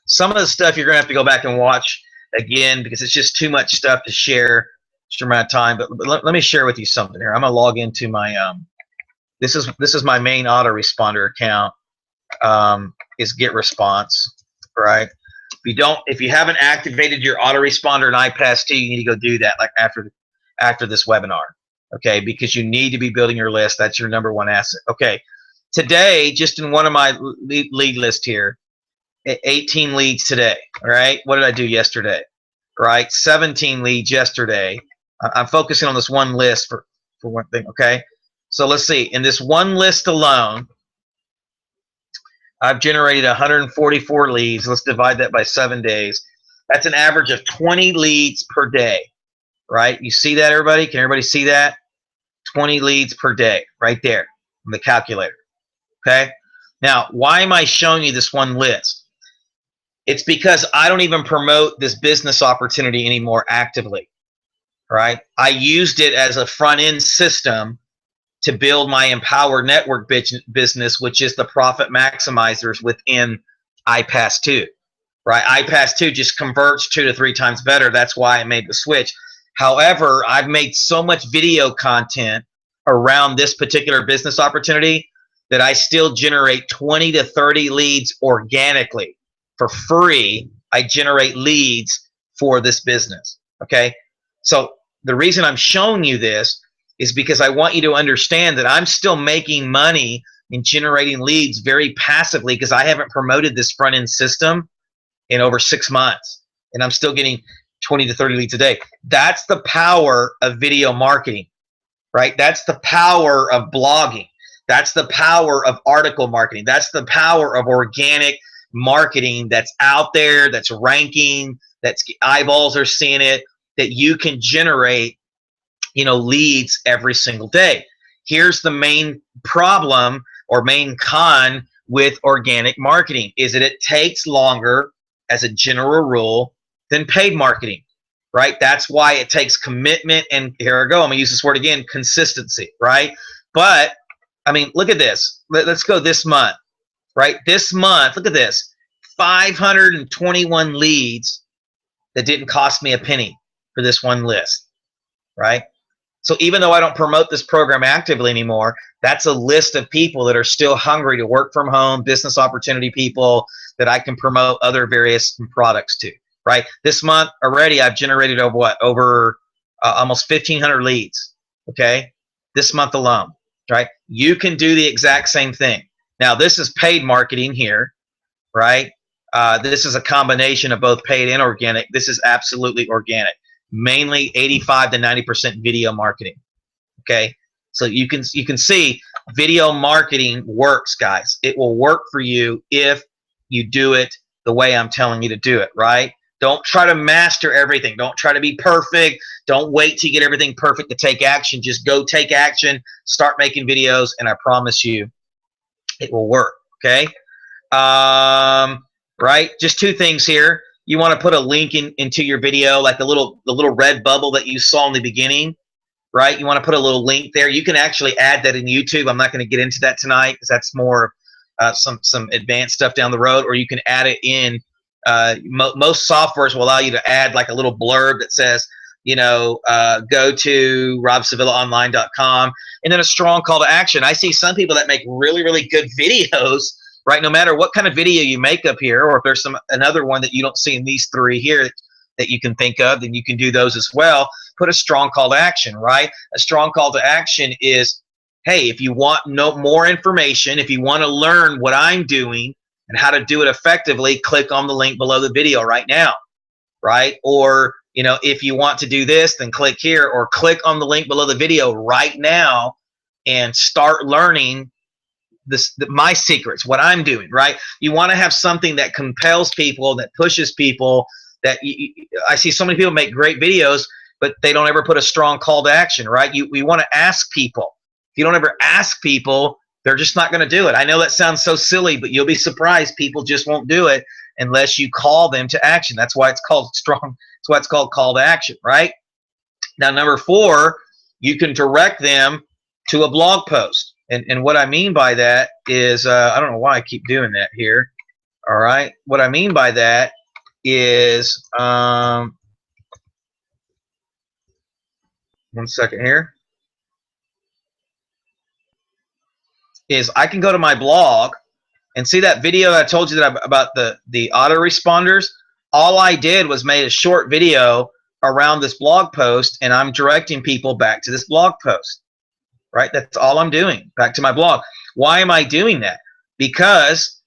Some of the stuff you're gonna have to go back and watch again because it's just too much stuff to share. Short amount of time, but let me share with you something here. I'm gonna log into my this is my main autoresponder account. Is Get Response, right? If you haven't activated your autoresponder in IPAS 2, you need to go do that, like after this webinar, okay? Because you need to be building your list. That's your #1 asset. Okay, today, just in one of my lead list here, 18 leads today. All right, what did I do yesterday? Right, 17 leads yesterday. I'm focusing on this one list for one thing. Okay, so let's see. In this one list alone, I've generated 144 leads. Let's divide that by 7 days. That's an average of 20 leads per day, right? You see that, everybody? Can everybody see that? 20 leads per day, right there on the calculator, okay? Now, why am I showing you this one list? It's because I don't even promote this business opportunity anymore actively, right? I used it as a front-end system to build my Empower Network business, which is the profit maximizers within IPAS 2, right? IPAS 2 just converts 2 to 3 times better. That's why I made the switch. However, I've made so much video content around this particular business opportunity that I still generate 20 to 30 leads organically. For free, I generate leads for this business, okay? So the reason I'm showing you this is because I want you to understand that I'm still making money and generating leads very passively because I haven't promoted this front-end system in over 6 months, and I'm still getting 20 to 30 leads a day. That's the power of video marketing, right? That's the power of blogging. That's the power of article marketing. That's the power of organic marketing that's out there, that's ranking, that's eyeballs are seeing it, that you can generate, leads every single day. Here's the main problem or main con with organic marketing is that it takes longer as a general rule than paid marketing, right? That's why it takes commitment, and here I go, I'm gonna use this word again, consistency, right? But I mean, look at this. Let's go this month, right? This month, look at this, 521 leads that didn't cost me a penny for this one list, right? So even though I don't promote this program actively anymore, that's a list of people that are still hungry to work from home, business opportunity people that I can promote other various products to, right? This month already, I've generated over almost 1,500 leads, okay? This month alone, right? You can do the exact same thing. Now, this is paid marketing here, right? This is a combination of both paid and organic. This is absolutely organic. Mainly 85 to 90% video marketing. Okay, so you can see video marketing works, guys. It will work for you if you do it the way I'm telling you to do it, right? Don't try to master everything. Don't try to be perfect. Don't wait till you get everything perfect to take action. Just go take action, start making videos, and I promise you it will work. Okay, right? Just two things here. You want to put a link into your video, like the little red bubble that you saw in the beginning, right? You want to put a little link there. You can actually add that in YouTube. I'm not going to get into that tonight because that's more some advanced stuff down the road. Or you can add it in. Most softwares will allow you to add like a little blurb that says, go to robsevillaonline.com, and then a strong call to action. I see some people that make really, really good videos, right? No matter what kind of video you make up here, or if there's another one that you don't see in these three here that you can think of, then you can do those as well. Put a strong call to action, right? A strong call to action is, hey, if you want more information, if you want to learn what I'm doing and how to do it effectively, click on the link below the video right now, right? Or, if you want to do this, then click here, or click on the link below the video right now and start learning my secrets, what I'm doing, right? You want to have something that compels people, that pushes people. That I see so many people make great videos, but they don't ever put a strong call to action, right? We want to ask people. If you don't ever ask people, they're just not going to do it. I know that sounds so silly, but you'll be surprised. People just won't do it unless you call them to action. That's why it's called strong. That's why it's called call to action, right? Now, number 4, you can direct them to a blog post. And what I mean by that is, I don't know why I keep doing that here. All right. What I mean by that is, 1 second here, is I can go to my blog and see that video that I told you about the autoresponders. All I did was made a short video around this blog post, and I'm directing people back to this blog post. Right? That's all I'm doing, back to my blog. Why am I doing that? Because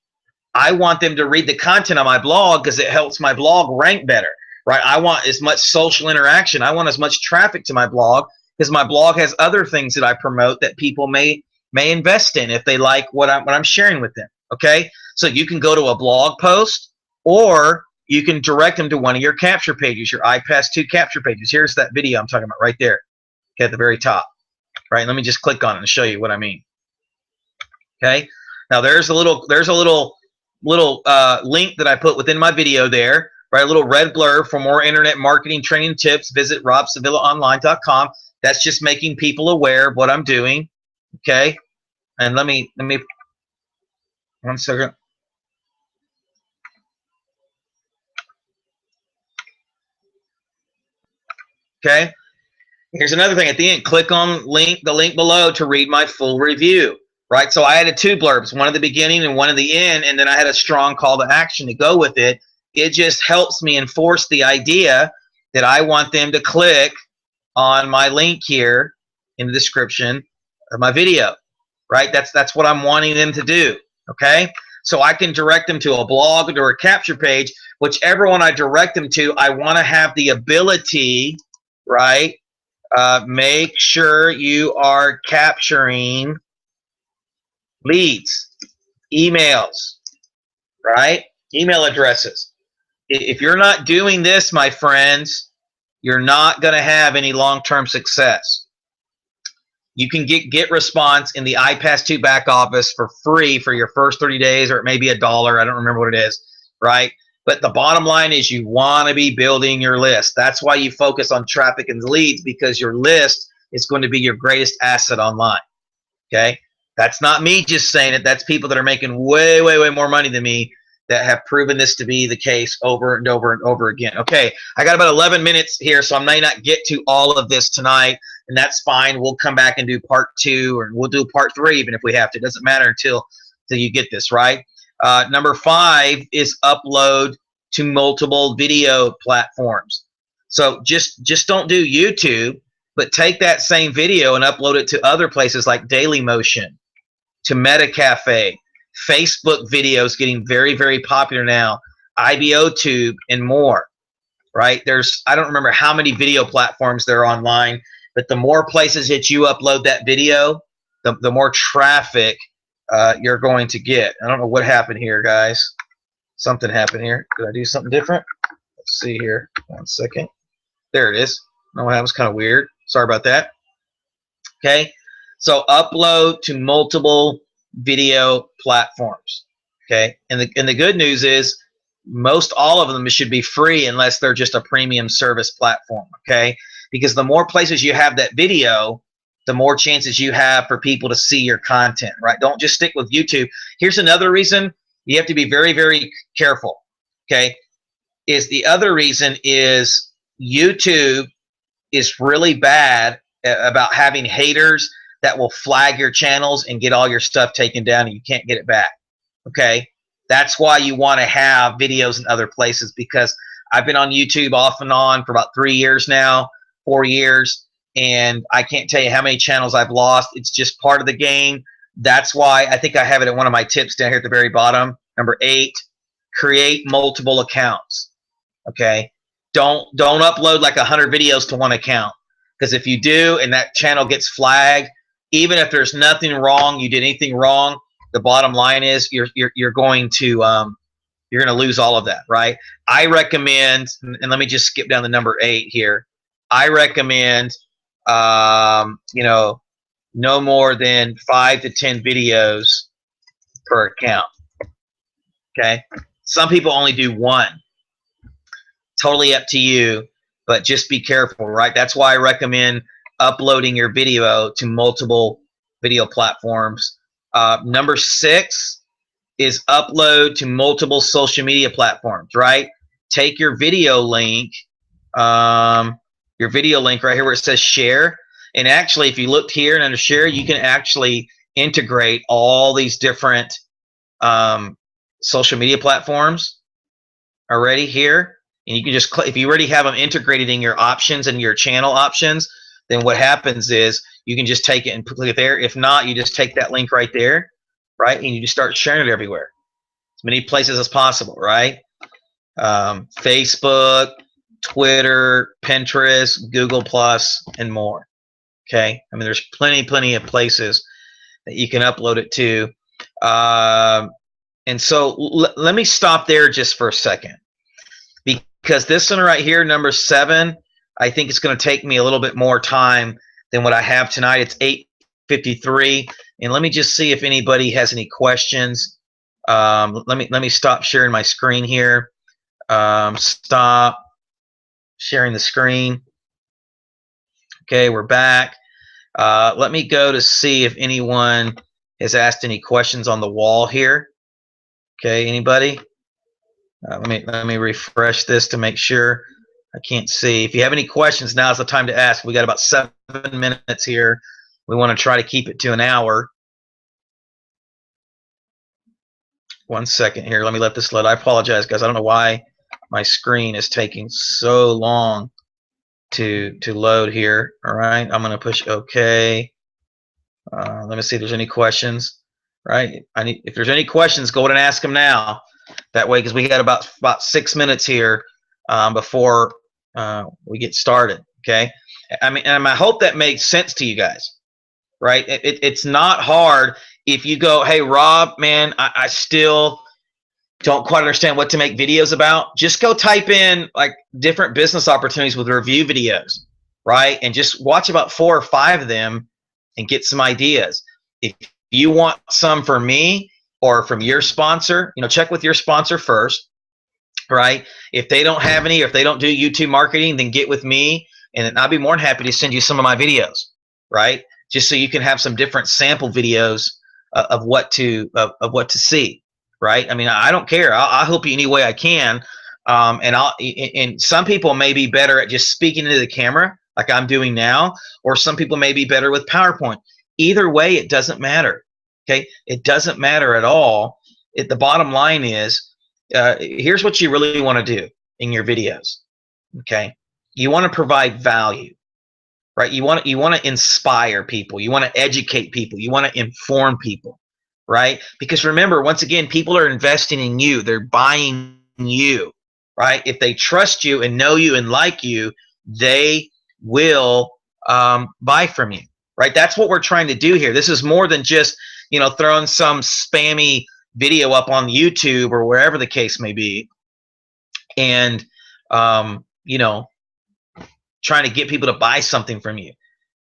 I want them to read the content on my blog because it helps my blog rank better, right? I want as much social interaction. I want as much traffic to my blog because my blog has other things that I promote that people may invest in if they like what I'm sharing with them, okay? So you can go to a blog post, or you can direct them to one of your capture pages, your IPAS 2 capture pages. Here's that video I'm talking about right there, okay, at the very top. Right, let me just click on it and show you what I mean. Okay, now there's a little link that I put within my video there. Right, a little red blurb: for more internet marketing training tips, visit robsevillaonline.com. That's just making people aware of what I'm doing. Okay, and let me 1 second. Okay. Here's another thing at the end. Click on the link below to read my full review, right? So I added 2 blurbs, one at the beginning and one at the end, and then I had a strong call to action to go with it. It just helps me enforce the idea that I want them to click on my link here in the description of my video, right? That's what I'm wanting them to do, okay? So I can direct them to a blog or a capture page. Whichever one I direct them to, I want to have the ability, right? Make sure you are capturing leads, emails, right? Email addresses. If you're not doing this, my friends, you're not going to have any long-term success. You can get response in the IPAS 2 back office for free for your first 30 days, or it may be $1. I don't remember what it is, right? But the bottom line is you want to be building your list. That's why you focus on traffic and leads, because your list is going to be your greatest asset online, okay? That's not me just saying it. That's people that are making way, way, way more money than me that have proven this to be the case over and over and over again. Okay, I got about 11 minutes here, so I may not get to all of this tonight, and that's fine. We'll come back and do part 2, or we'll do part 3 even if we have to. It doesn't matter until you get this, right? Number 5 is upload to multiple video platforms. So just don't do YouTube, but take that same video and upload it to other places like Dailymotion, to MetaCafe, Facebook videos getting very, very popular now, IBOTube, and more, right? I don't remember how many video platforms there are online, but the more places that you upload that video, the more traffic you're going to get. I don't know what happened here, guys. Something happened here. Did I do something different? Let's see here. 1 second. There it is. No, that was kind of weird. Sorry about that. Okay. So upload to multiple video platforms. Okay. And the good news is most all of them should be free unless they're just a premium service platform. Okay. Because the more places you have that video, the more chances you have for people to see your content, right? Don't just stick with YouTube. Here's another reason you have to be very, very careful. Okay. The other reason is YouTube is really bad about having haters that will flag your channels and get all your stuff taken down and you can't get it back. Okay. That's why you want to have videos in other places, because I've been on YouTube off and on for about 3 years now, 4 years, and I can't tell you how many channels I've lost. It's just part of the game. That's why I think I have it in one of my tips down here at the very bottom. Number 8, create multiple accounts. Okay. Don't upload like 100 videos to one account, because if you do and that channel gets flagged, even if there's nothing wrong, you did anything wrong, the bottom line is you're going to lose all of that, right? I recommend, and let me just skip down to number 8 here. I recommend no more than 5 to 10 videos per account. Okay, some people only do 1. Totally up to you, but just be careful, right? That's why I recommend uploading your video to multiple video platforms. Number 6 is upload to multiple social media platforms, right? Take your video link right here where it says share, and actually if you looked here and under share, you can actually integrate all these different social media platforms already here. And you can just click, if you already have them integrated in your options and your channel options, then what happens is you can just take it and click it there. If not, you just take that link right there, right? And you just start sharing it everywhere. As many places as possible, right? Facebook, Twitter, Pinterest, Google+, and more. Okay? I mean, there's plenty of places that you can upload it to. And so let me stop there just for a second. Because this one right here, number 7, I think it's going to take me a little bit more time than what I have tonight. It's 8:53, and let me just see if anybody has any questions. Let me stop sharing my screen here. Stop sharing the screen. Okay, we're back. Let me go to see if anyone has asked any questions on the wall here. Okay, anybody? Let me refresh this to make sure. I can't see. If you have any questions, now's the time to ask. We got about 7 minutes here. We want to try to keep it to an hour. 1 second here. Let me let this load. I apologize, guys. I don't know why my screen is taking so long to load here. All right. I'm going to push OK. Let me see if there's any questions. Right. If there's any questions, go ahead and ask them now. That way, because we got about 6 minutes here before we get started. Okay. I mean, and I hope that makes sense to you guys. Right. It's not hard. if you go, hey, Rob, man, I still don't quite understand what to make videos about, just go type in like different business opportunities with review videos, right? And just watch about 4 or 5 of them and get some ideas. If you want some from me or from your sponsor, check with your sponsor first, right? If they don't have any, or if they don't do YouTube marketing, then get with me and I'll be more than happy to send you some of my videos, right? Just so you can have some different sample videos of what to see, right? I mean, I don't care. I'll help you any way I can. And some people may be better at just speaking into the camera like I'm doing now, or some people may be better with PowerPoint. Either way, it doesn't matter. Okay, it doesn't matter at all. The bottom line is, here's what you really want to do in your videos. Okay, you want to provide value, right? You want to inspire people. You want to educate people. You want to inform people, right? Because remember, once again, people are investing in you. They're buying you, right? If they trust you and know you and like you, they will buy from you, right? That's what we're trying to do here. This is more than just, throwing some spammy video up on YouTube or wherever the case may be, and trying to get people to buy something from you.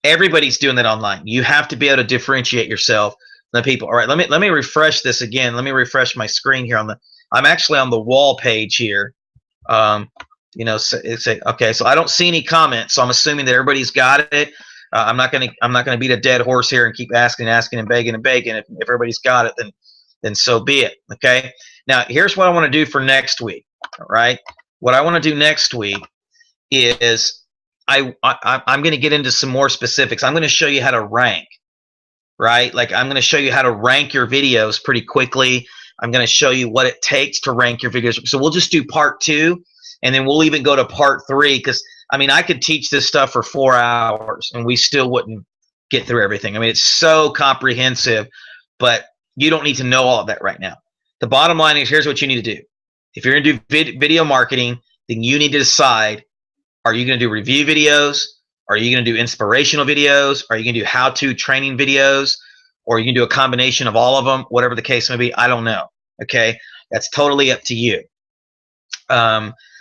Everybody's doing that online. You have to be able to differentiate yourself from the people. All right, let me refresh this again. Let me refresh my screen here I'm actually on the wall page here. Okay, so I don't see any comments, so I'm assuming that everybody's got it. I'm not gonna beat a dead horse here and keep asking and begging. If everybody's got it, then so be it. Okay. Now here's what I want to do for next week. All right. What I want to do next week is I'm going to get into some more specifics. I'm going to show you how to rank. Right. Like I'm going to show you how to rank your videos pretty quickly. I'm going to show you what it takes to rank your videos. So we'll just do part 2, and then we'll even go to part 3, because I mean, I could teach this stuff for 4 hours and we still wouldn't get through everything. I mean, it's so comprehensive, but you don't need to know all of that right now. The bottom line is, here's what you need to do. If you're going to do video marketing, then you need to decide, are you going to do review videos? Are you going to do inspirational videos? Are you going to do how-to training videos? Or are you going to do a combination of all of them? Whatever the case may be, I don't know. Okay, that's totally up to you.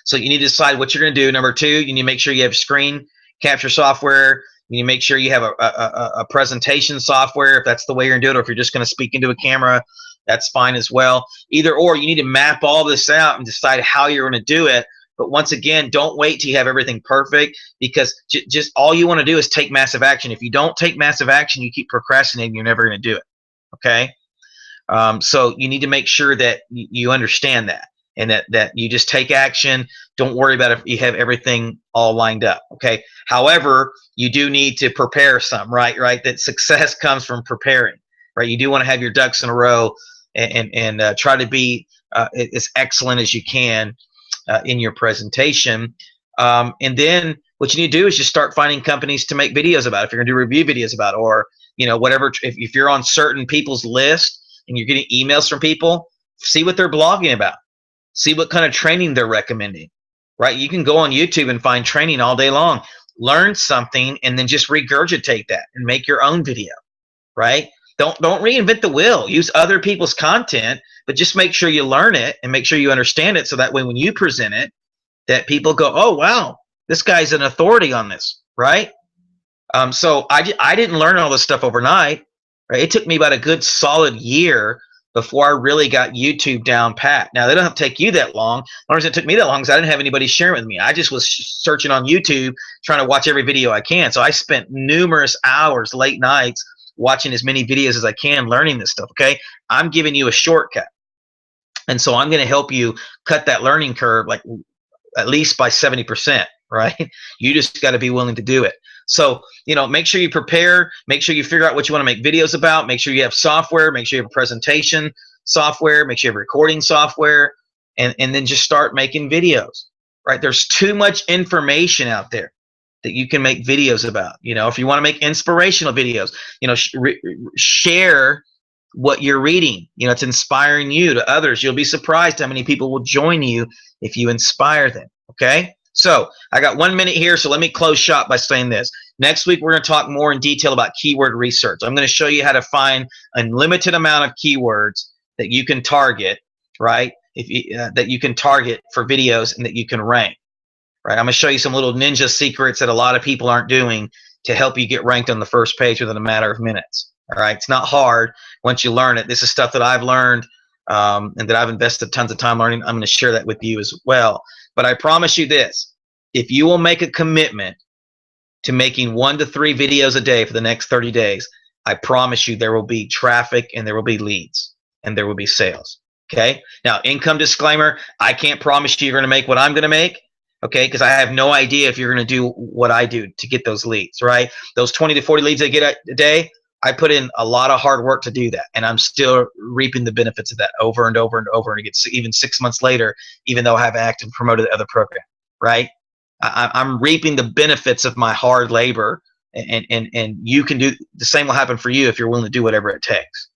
So you need to decide what you're going to do. Number 2, you need to make sure you have screen capture software. You need to make sure you have a presentation software, if that's the way you're going to do it, or if you're just going to speak into a camera, that's fine as well. Either or, you need to map all this out and decide how you're going to do it. But once again, don't wait till you have everything perfect, because just all you want to do is take massive action. If you don't take massive action, you keep procrastinating, you're never going to do it. Okay? So you need to make sure that you understand that, and that you just take action. Don't worry about if you have everything all lined up. Okay. However, you do need to prepare some, right? That success comes from preparing, right? You do want to have your ducks in a row and try to be as excellent as you can in your presentation. And then what you need to do is just start finding companies to make videos about. If you're going to do review videos about, or whatever, if you're on certain people's list and you're getting emails from people, see what they're blogging about. See what kind of training they're recommending, right? You can go on YouTube and find training all day long. Learn something and then just regurgitate that and make your own video, right? Don't reinvent the wheel. Use other people's content, but just make sure you learn it and make sure you understand it, so that way when you present it, that people go, oh, wow, this guy's an authority on this, right? So I didn't learn all this stuff overnight, right? It took me about a good solid year before I really got YouTube down pat. Now, they don't have to take you that long. The reason it took me that long is I didn't have anybody sharing with me. I just was searching on YouTube, trying to watch every video I can. So I spent numerous hours, late nights, watching as many videos as I can, learning this stuff, okay? I'm giving you a shortcut. And so I'm going to help you cut that learning curve, like at least by 70%, right? You just got to be willing to do it. So, make sure you prepare, make sure you figure out what you want to make videos about, make sure you have software, make sure you have a presentation software, make sure you have recording software, and then just start making videos, right? There's too much information out there that you can make videos about. If you want to make inspirational videos, share what you're reading. It's inspiring you to others. You'll be surprised how many people will join you if you inspire them, okay? So I got 1 minute here, so let me close shop by saying this. Next week, we're going to talk more in detail about keyword research. I'm going to show you how to find a limited amount of keywords that you can target, right? That you can target for videos and that you can rank, right? I'm going to show you some little ninja secrets that a lot of people aren't doing to help you get ranked on the first page within a matter of minutes. All right, it's not hard once you learn it. This is stuff that I've learned and that I've invested tons of time learning. I'm going to share that with you as well. But I promise you this: if you will make a commitment to making 1 to 3 videos a day for the next 30 days, I promise you there will be traffic and there will be leads and there will be sales. Okay. Now, income disclaimer: I can't promise you you're going to make what I'm going to make. Okay, because I have no idea if you're going to do what I do to get those leads, right? Those 20 to 40 leads I get a day, I put in a lot of hard work to do that, and I'm still reaping the benefits of that over and over and over. And it gets even 6 months later, even though I have active promoted the other program, right? I'm reaping the benefits of my hard labor, and you can do the same. Will happen for you if you're willing to do whatever it takes,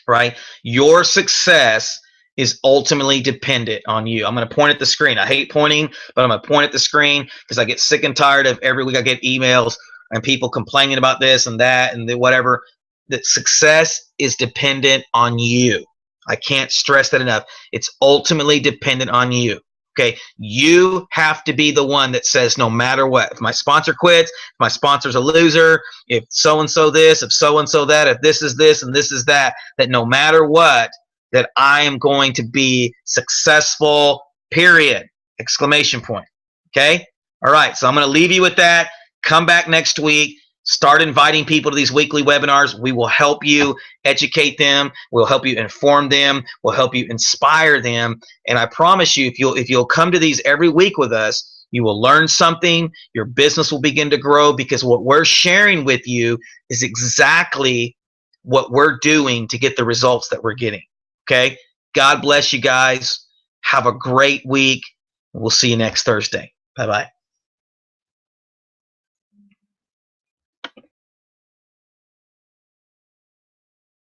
right? Your success is ultimately dependent on you. I'm going to point at the screen. I hate pointing, but I'm going to point at the screen because I get sick and tired of every week I get emails and people complaining about this and that and whatever. That success is dependent on you. I can't stress that enough. It's ultimately dependent on you. Okay, you have to be the one that says, no matter what, if my sponsor quits, if my sponsor's a loser, if so-and-so this, if so-and-so that, if this is this and this is that, that no matter what, that I am going to be successful, period, exclamation point. Okay? All right, so I'm going to leave you with that. Come back next week. Start inviting people to these weekly webinars. We will help you educate them. We'll help you inform them. We'll help you inspire them. And I promise you, if you'll come to these every week with us, you will learn something. Your business will begin to grow, because what we're sharing with you is exactly what we're doing to get the results that we're getting. Okay? God bless you guys. Have a great week. We'll see you next Thursday. Bye-bye.